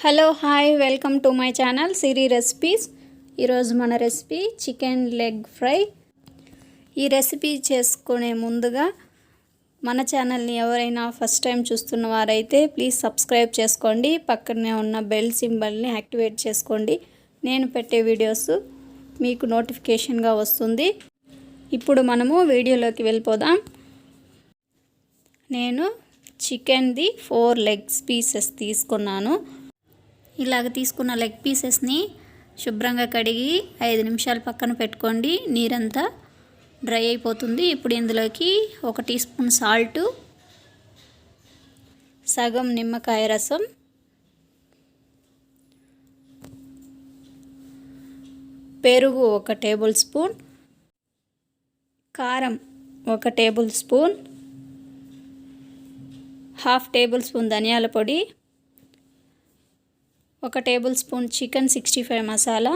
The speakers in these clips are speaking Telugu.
Hello hi welcome to my channel Siri recipes. ఈరోజు మన రెసిపీ చికెన్ లెగ్ ఫ్రై. ఈ రెసిపీ చేసుకునే ముందుగా మన ఛానల్ని ఎవరైనా ఫస్ట్ టైం చూస్తున్న వారైతే ప్లీజ్ సబ్స్క్రైబ్ చేసుకోండి. పక్కనే ఉన్న బెల్ సింబల్ని యాక్టివేట్ చేసుకోండి. నేను పెట్టే వీడియోస్ మీకు నోటిఫికేషన్గా వస్తుంది. ఇప్పుడు మనము వీడియోలోకి వెళ్ళిపోదాం. నేను చికెన్ది 4 లెగ్స్ పీసెస్ తీసుకున్నాను. ఇలాగ తీసుకున్న లెగ్ పీసెస్ని శుభ్రంగా కడిగి 5 నిమిషాలు పక్కన పెట్టుకోండి. నీరంతా డ్రై అయిపోతుంది. ఇప్పుడు ఇందులోకి 1 టీ స్పూన్ సాల్టు, సగం నిమ్మకాయ రసం, పెరుగు 1 టేబుల్ స్పూన్, కారం 1 టేబుల్ స్పూన్, 1/2 టేబుల్ స్పూన్ ధనియాల పొడి, 1 tablespoon chicken 65 masala,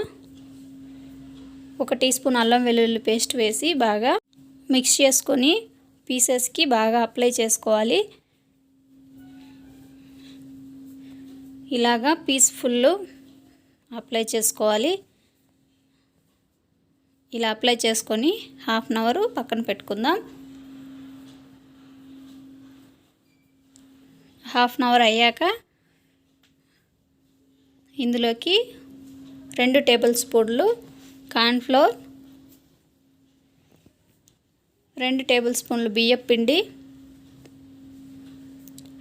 1 teaspoon అల్లం వెల్లుల్లి పేస్ట్ వేసి బాగా మిక్స్ చేసుకొని పీసెస్కి బాగా అప్లై చేసుకోవాలి. ఇలాగా పీస్ ఫుల్ అప్లై చేసుకోవాలి. ఇలా అప్లై చేసుకొని 1/2 అవర్ పక్కన పెట్టుకుందాం. 1/2 అవర్ అయ్యాక ఇందులోకి 2 టేబుల్ స్పూన్లు కార్న్ఫ్లోర్, 2 టేబుల్ స్పూన్లు బియ్యం పిండి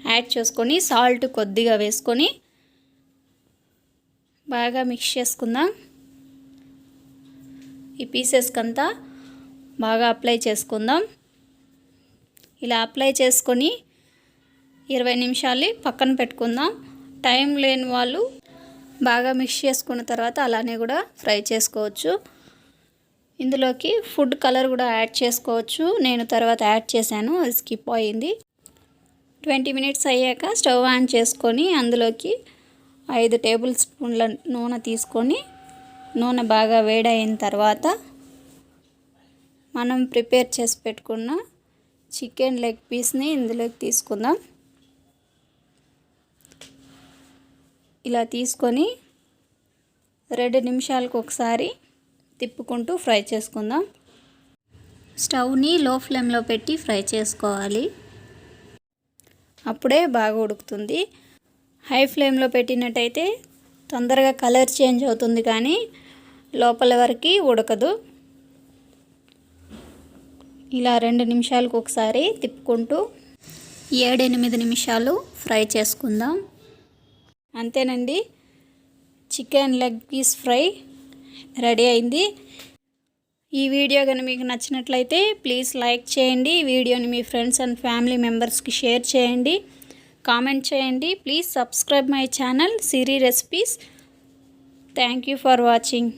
యాడ్ చేసుకొని సాల్ట్ కొద్దిగా వేసుకొని బాగా మిక్స్ చేసుకుందాం. ఈ పీసెస్కి అంతా బాగా అప్లై చేసుకుందాం. ఇలా అప్లై చేసుకొని 20 నిమిషాలు పక్కన పెట్టుకుందాం. టైం లేని వాళ్ళు బాగా మిక్స్ చేసుకున్న తర్వాత అలానే కూడా ఫ్రై చేసుకోవచ్చు. ఇందులోకి ఫుడ్ కలర్ కూడా యాడ్ చేసుకోవచ్చు. నేను తర్వాత యాడ్ చేశాను, అది స్కిప్ అయింది. 20 మినిట్స్ అయ్యాక స్టవ్ ఆన్ చేసుకొని అందులోకి 5 టేబుల్ స్పూన్ల నూనె తీసుకొని నూనె బాగా వేడైన తర్వాత మనం ప్రిపేర్ చేసి పెట్టుకున్న చికెన్ లెగ్ పీస్ని ఇందులోకి తీసుకుందాం. ఇలా తీసుకొని 2 నిమిషాలకు ఒకసారి తిప్పుకుంటూ ఫ్రై చేసుకుందాం. స్టవ్ని లో ఫ్లేమ్లో పెట్టి ఫ్రై చేసుకోవాలి. అప్పుడే బాగా ఉడుకుతుంది. హై ఫ్లేమ్లో పెట్టినట్టయితే తొందరగా కలర్ చేంజ్ అవుతుంది, కానీ లోపల వరకు ఉడకదు. ఇలా 2 నిమిషాలకు ఒకసారి తిప్పుకుంటూ 7-8 నిమిషాలు ఫ్రై చేసుకుందాం. అంతేనండి, chicken leg piece fry ready అయింది. ఈ వీడియో కనుక మీకు నచ్చినట్లయితే ప్లీజ్ లైక్ చేయండి. ఈ వీడియోని మీ ఫ్రెండ్స్ అండ్ ఫ్యామిలీ మెంబర్స్కి షేర్ చేయండి, కామెంట్ చేయండి. Please subscribe my channel Siri recipes. Thank you for watching.